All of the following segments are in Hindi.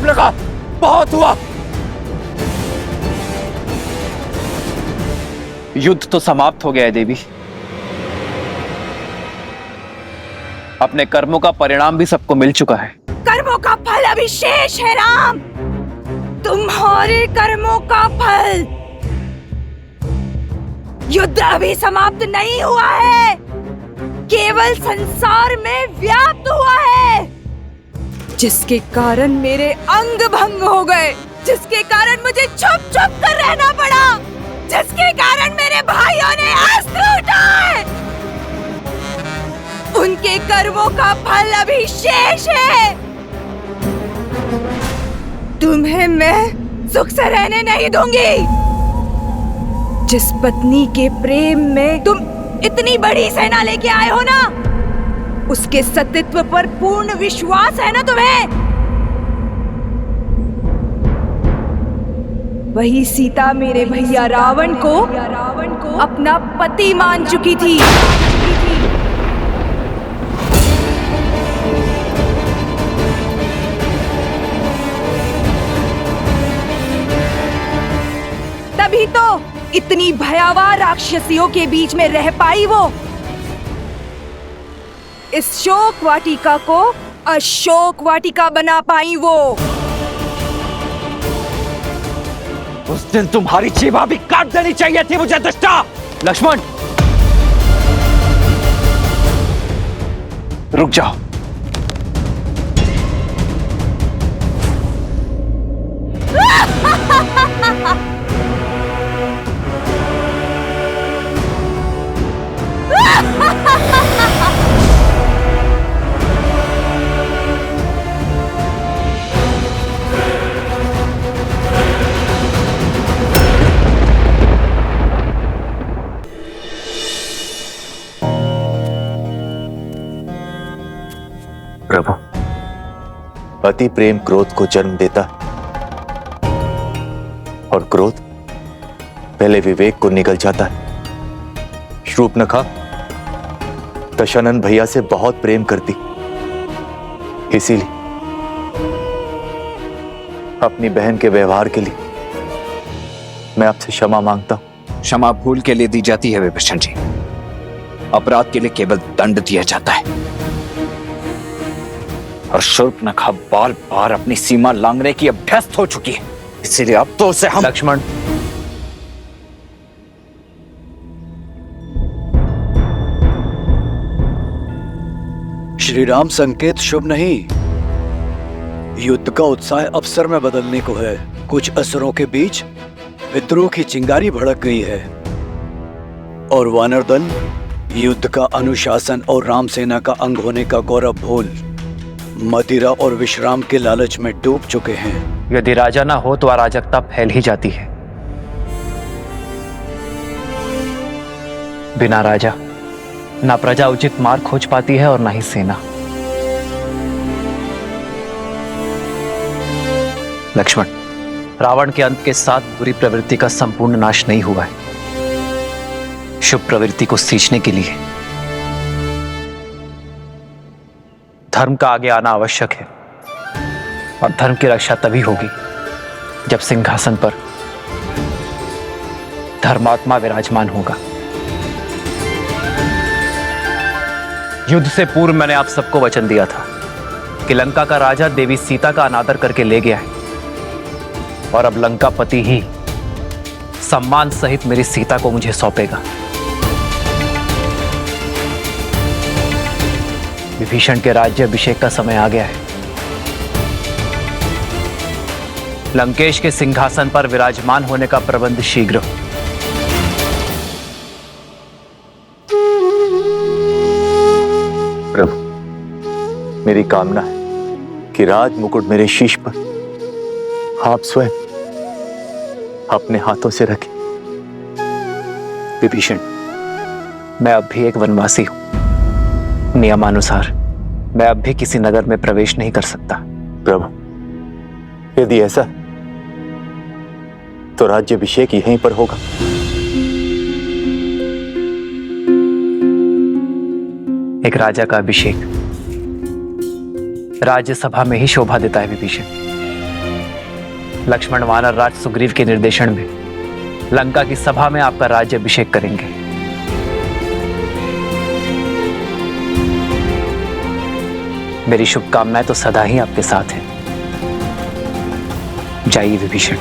लगा, बहुत हुआ। युद्ध तो समाप्त हो गया है देवी। अपने कर्मों का परिणाम भी सबको मिल चुका है। कर्मों का फल अभी शेष है राम, तुम्हारे कर्मों का फल। युद्ध अभी समाप्त नहीं हुआ है, केवल संसार में व्याप्त हुआ है, जिसके कारण मेरे अंग भंग हो गए, जिसके कारण मुझे छुप छुप कर रहना पड़ा, जिसके कारण मेरे भाइयों ने अस्त्र उठाए। उनके कर्मों का फल अभी शेष है। तुम्हें मैं सुख से रहने नहीं दूंगी। जिस पत्नी के प्रेम में तुम इतनी बड़ी सेना लेके आए हो ना, उसके सतीत्व पर पूर्ण विश्वास है ना तुम्हें? वही सीता मेरे भैया रावण को अपना पति मान चुकी थी। तभी तो इतनी भयावह राक्षसियों के बीच में रह पाई वो। इस शोक वाटिका को अशोक वाटिका बना पाई वो। उस दिन तुम्हारी जीवा भी काट देनी चाहिए थी मुझे दुष्टा। लक्ष्मण, रुक जाओ। प्रभु, अति प्रेम क्रोध को जन्म देता है और क्रोध पहले विवेक को निगल जाता है। शूर्पणखा दशानन भैया से बहुत प्रेम करती, इसीलिए अपनी बहन के व्यवहार के लिए मैं आपसे क्षमा मांगता हूं। क्षमा भूल के लिए दी जाती है विभीषण जी, अपराध के लिए केवल दंड दिया जाता है। और शूर्पणखा बार बार अपनी सीमा लांघने की अभ्यस्त हो चुकी है, इसीलिए अब तो उसे हम। लक्ष्मण, श्री राम संकेत शुभ नहीं। युद्ध का उत्साह अवसर में बदलने को है। कुछ असुरों के बीच विद्रोह की चिंगारी भड़क गई है और वानर दल युद्ध का अनुशासन और राम सेना का अंग होने का गौरव भूल मदिरा और विश्राम के लालच में डूब चुके हैं। यदि राजा ना हो तो अराजकता फैल ही जाती है। बिना राजा ना प्रजा उचित मार्ग खोज पाती है और ना ही सेना। लक्ष्मण, रावण के अंत के साथ बुरी प्रवृत्ति का संपूर्ण नाश नहीं हुआ है। शुभ प्रवृत्ति को सींचने के लिए धर्म का आगे आना आवश्यक है, और धर्म की रक्षा तभी होगी जब सिंहासन पर धर्मात्मा विराजमान होगा। युद्ध से पूर्व मैंने आप सबको वचन दिया था कि लंका का राजा देवी सीता का अनादर करके ले गया है, और अब लंकापति ही सम्मान सहित मेरी सीता को मुझे सौंपेगा। विभीषण के राज्य अभिषेक का समय आ गया है। लंकेश के सिंहासन पर विराजमान होने का प्रबंध शीघ्र हो। प्रभु, मेरी कामना है कि राज मुकुट मेरे शीश पर आप स्वयं अपने हाथों से रखें। विभीषण, मैं अब भी एक वनवासी हूं। नियमानुसार मैं अब भी किसी नगर में प्रवेश नहीं कर सकता। प्रभु, यदि ऐसा तो राज्याभिषेक यहीं पर होगा। एक राजा का अभिषेक राज्यसभा में ही शोभा देता है विभीषण। लक्ष्मण वानर राज सुग्रीव के निर्देशन में लंका की सभा में आपका राज्याभिषेक करेंगे। मेरी शुभकामनाएं तो सदा ही आपके साथ हैं। जाइए विभीषण।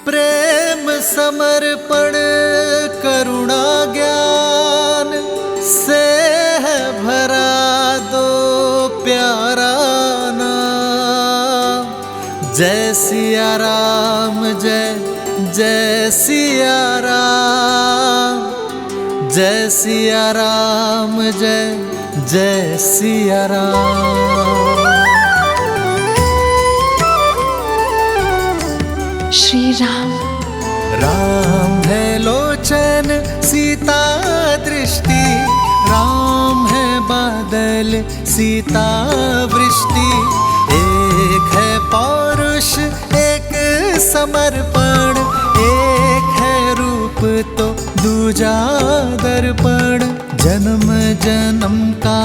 प्रेम समर्पण करुणा ज्ञान से है भरा दो प्यारा नाम। जय सिया राम जय जय सिया राम, जय सिया राम जय जय सिया राम। श्री राम। राम है लोचन सीता दृष्टि, राम है बादल सीता वृष्टि। एक है पौरुष एक समर्पण, एक है रूप तो दूजा दर्पण। जन्म जन्म का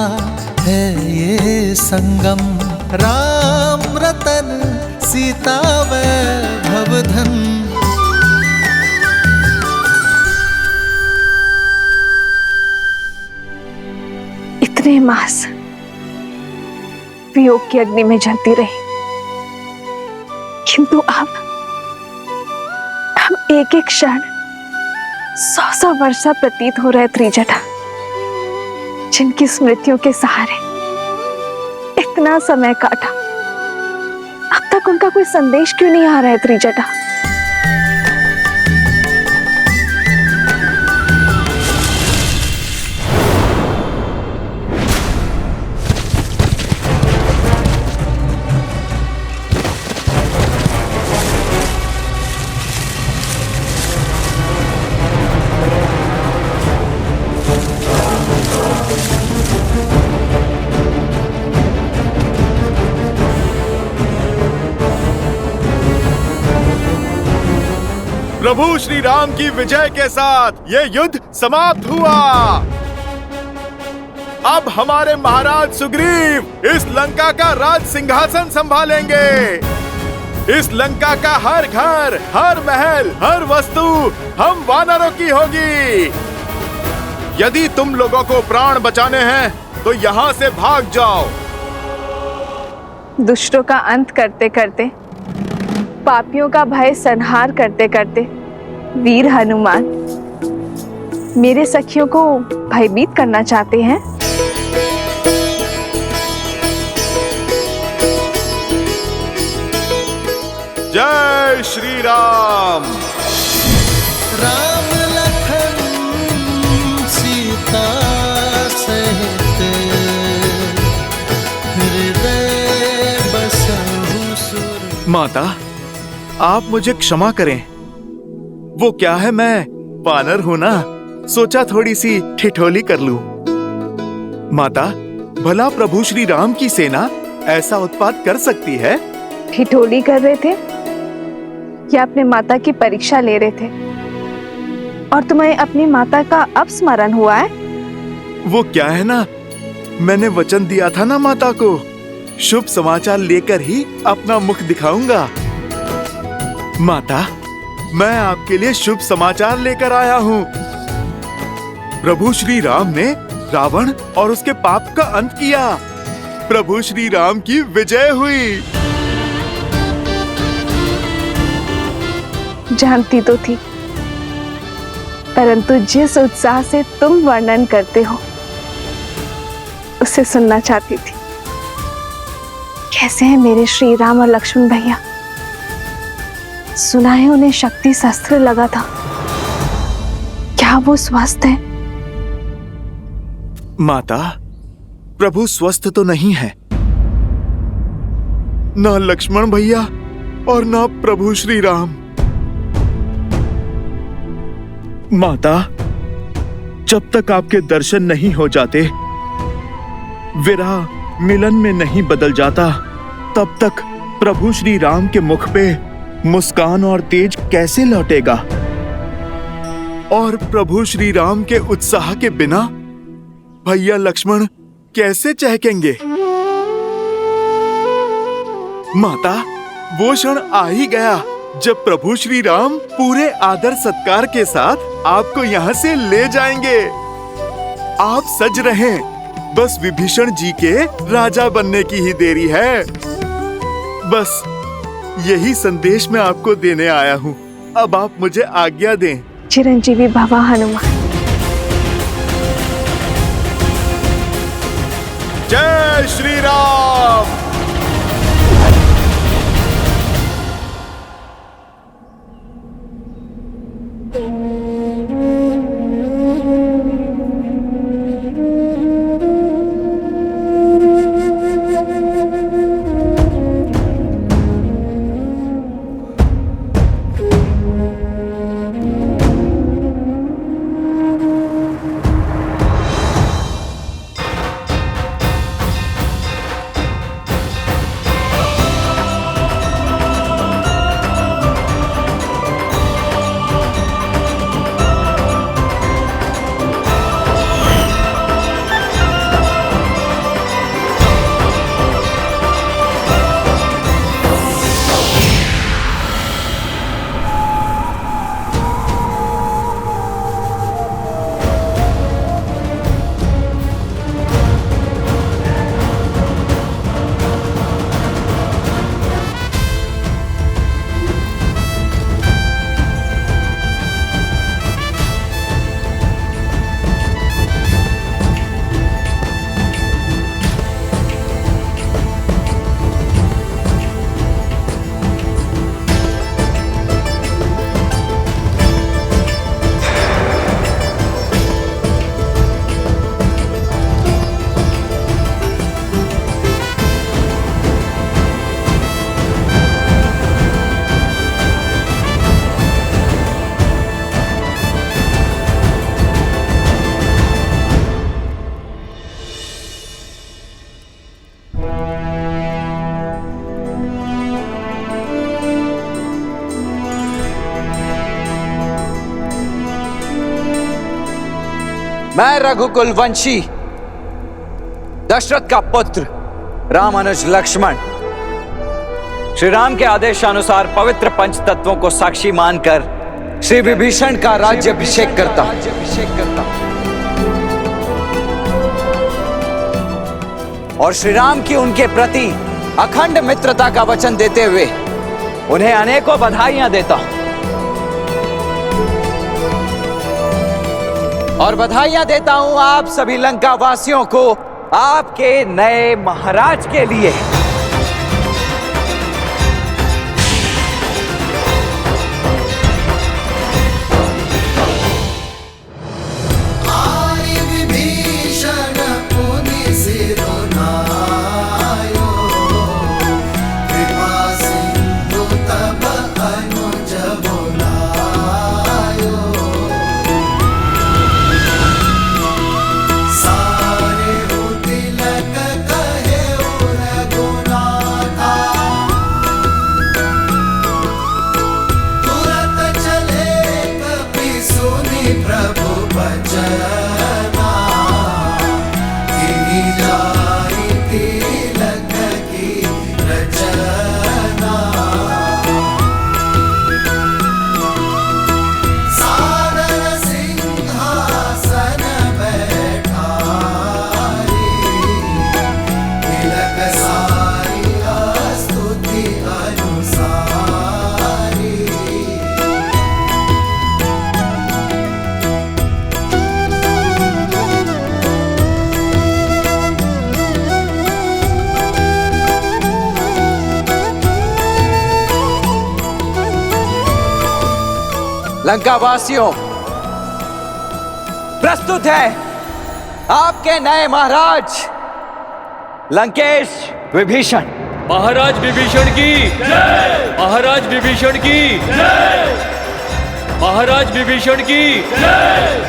है ये संगम, राम रतन सीता वैभव धन। इतने मास वियोग की अग्नि में जलती रही, किंतु अब हम एक एक क्षण 100 वर्षा प्रतीत हो रहे त्रिजटा, जिनकी स्मृतियों के सहारे इतना समय काटा, अब तक उनका कोई संदेश क्यों नहीं आ रहा है त्रिजटा? प्रभु श्री राम की विजय के साथ ये युद्ध समाप्त हुआ। अब हमारे महाराज सुग्रीव इस लंका का राज सिंहासन संभालेंगे। इस लंका का हर घर, हर महल, हर वस्तु हम वानरों की होगी। यदि तुम लोगों को प्राण बचाने हैं तो यहाँ से भाग जाओ। दुष्टों का अंत करते करते, पापियों का भय संहार करते करते वीर हनुमान मेरे सखियों को भयभीत करना चाहते हैं। जय श्री राम। राम लखन सीता सहित हृदय बसहु सुर। माता, आप मुझे क्षमा करें। वो क्या है, मैं वानर हूं ना, सोचा थोड़ी सी ठिठोली कर लूं। माता, भला प्रभु श्री राम की सेना ऐसा उत्पात कर सकती है? ठिठोली कर रहे थे या अपने माता की परीक्षा ले रहे थे? और तुम्हें अपनी माता का अब स्मरण हुआ है? वो क्या है ना, मैंने वचन दिया था ना माता को, शुभ समाचार लेकर ही अपना मुख दिखाऊंगा। माता, मैं आपके लिए शुभ समाचार लेकर आया हूँ। प्रभु श्री राम ने रावण और उसके पाप का अंत किया। प्रभु श्री राम की विजय हुई। जानती तो थी, परंतु जिस उत्साह से तुम वर्णन करते हो उसे सुनना चाहती थी। कैसे हैं मेरे श्री राम और लक्ष्मण भैया? सुना है उन्हें शक्ति शस्त्र लगा था, क्या वो स्वस्थ है? माता, प्रभु स्वस्थ तो नहीं है। न लक्ष्मण भैया और न प्रभु श्री राम। माता, जब तक आपके दर्शन नहीं हो जाते, विरह मिलन में नहीं बदल जाता, तब तक प्रभु श्री राम के मुख पे मुस्कान और तेज कैसे लौटेगा? और प्रभु श्री राम के उत्साह के बिना भैया लक्ष्मण कैसे चहकेंगे? माता, वो क्षण आ ही गया जब प्रभु श्री राम पूरे आदर सत्कार के साथ आपको यहाँ से ले जाएंगे। आप सज रहें, बस विभीषण जी के राजा बनने की ही देरी है। बस यही संदेश मैं आपको देने आया हूँ। अब आप मुझे आज्ञा दें। चिरंजीवी भवा हनुमान। जय श्री राम। मैं रघुकुल वंशी दशरथ का पुत्र रामानुज लक्ष्मण श्री राम के आदेशानुसार पवित्र पंच तत्वों को साक्षी मानकर श्री विभीषण का राज्याभिषेक करता और श्री राम की उनके प्रति अखंड मित्रता का वचन देते हुए उन्हें अनेकों बधाइयां देता हूं। और बधाइयां देता हूं आप सभी लंका वासियों को आपके नए महाराज के लिए। लंका वासियों, प्रस्तुत है आपके नए महाराज लंकेश विभीषण। महाराज विभीषण की जय। महाराज विभीषण की जय। महाराज विभीषण की जय।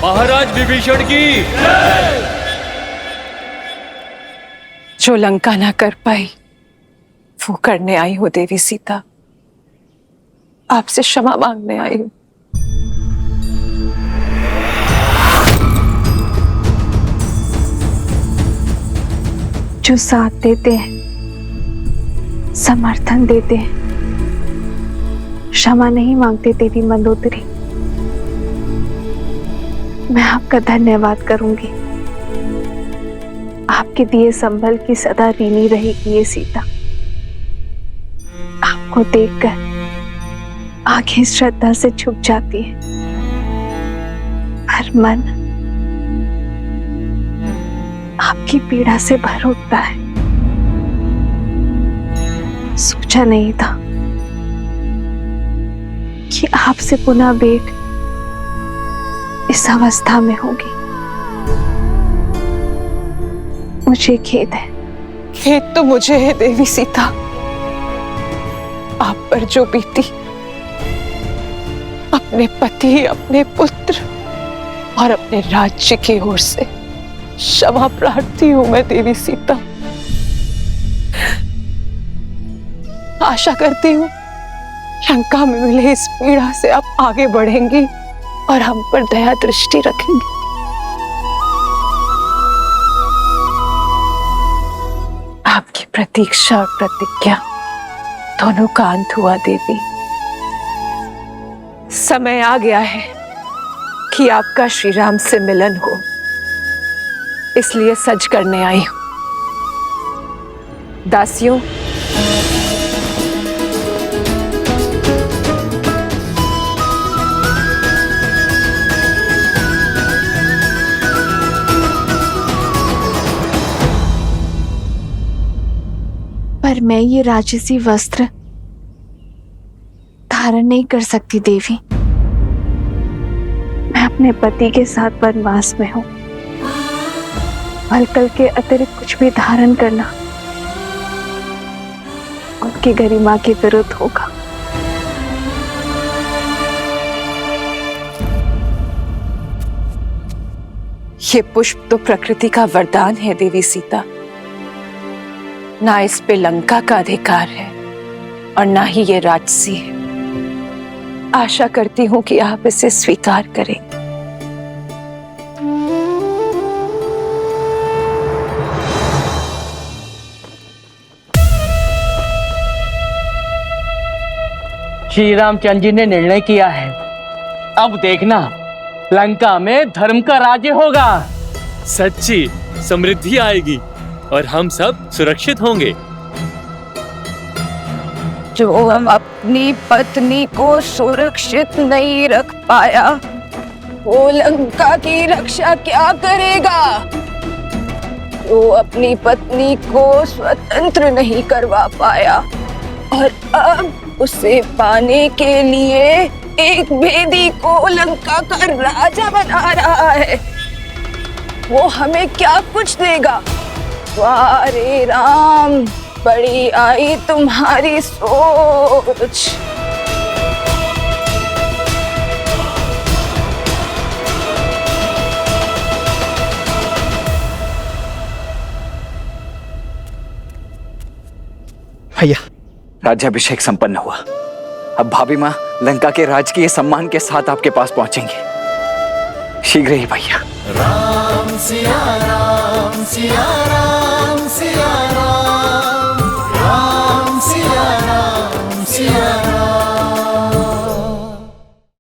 महाराज विभीषण की जय। जो लंका ना कर पाई वो करने आई हूँ देवी सीता, आपसे क्षमा मांगने आई हूँ। जो साथ देते हैं, समर्थन देते हैं, क्षमा नहीं मांगते देवी मंदोदरी। मैं आपका धन्यवाद करूंगी। आपके दिए संभल की सदा ऋणी रहेगी ये सीता। आपको देखकर आंखें श्रद्धा से झुक जाती है, हर मन आपकी पीड़ा से भर उठता है। सोचा नहीं था कि आपसे पुनः भेंट इस अवस्था में होगी। मुझे खेद है। खेद तो मुझे है देवी सीता, आप पर जो बीती। अपने पति, अपने पुत्र और अपने राज्य की ओर से क्षमा प्रार्थी हूं मैं देवी सीता। आशा करती हूँ लंका में मिले इस पीड़ा से आप आगे बढ़ेंगी और हम पर दया दृष्टि रखेंगे। आपकी प्रतीक्षा और प्रतिज्ञा दोनों का अंत हुआ देवी। समय आ गया है कि आपका श्री राम से मिलन हो, इसलिए सज करने आई हूं। दासियों, पर मैं ये राजसी वस्त्र धारण नहीं कर सकती देवी। मैं अपने पति के साथ वनवास में हूं। अलकल के अतिरिक्त कुछ भी धारण करना उनकी गरिमा के विरुद्ध होगा। ये पुष्प तो प्रकृति का वरदान है देवी सीता। ना इस पे लंका का अधिकार है और ना ही ये राजसी है। आशा करती हूं कि आप इसे स्वीकार करें। श्री रामचंद्र जी ने निर्णय किया है, अब देखना लंका में धर्म का राज्य होगा। सच्ची समृद्धि आएगी और हम सब सुरक्षित होंगे। जो हम अपनी पत्नी को सुरक्षित नहीं रख पाया, वो लंका की रक्षा क्या करेगा? जो अपनी पत्नी को स्वतंत्र नहीं करवा पाया और अब उसे पाने के लिए एक भेदी को लंका का राजा बना रहा है, वो हमें क्या कुछ देगा? वाह रे राम, बड़ी आई तुम्हारी सोच। भैया, राज्याभिषेक संपन्न हुआ। अब भाभी माँ लंका के राजकीय सम्मान के साथ आपके पास पहुंचेंगे शीघ्र ही भैया। राम सिया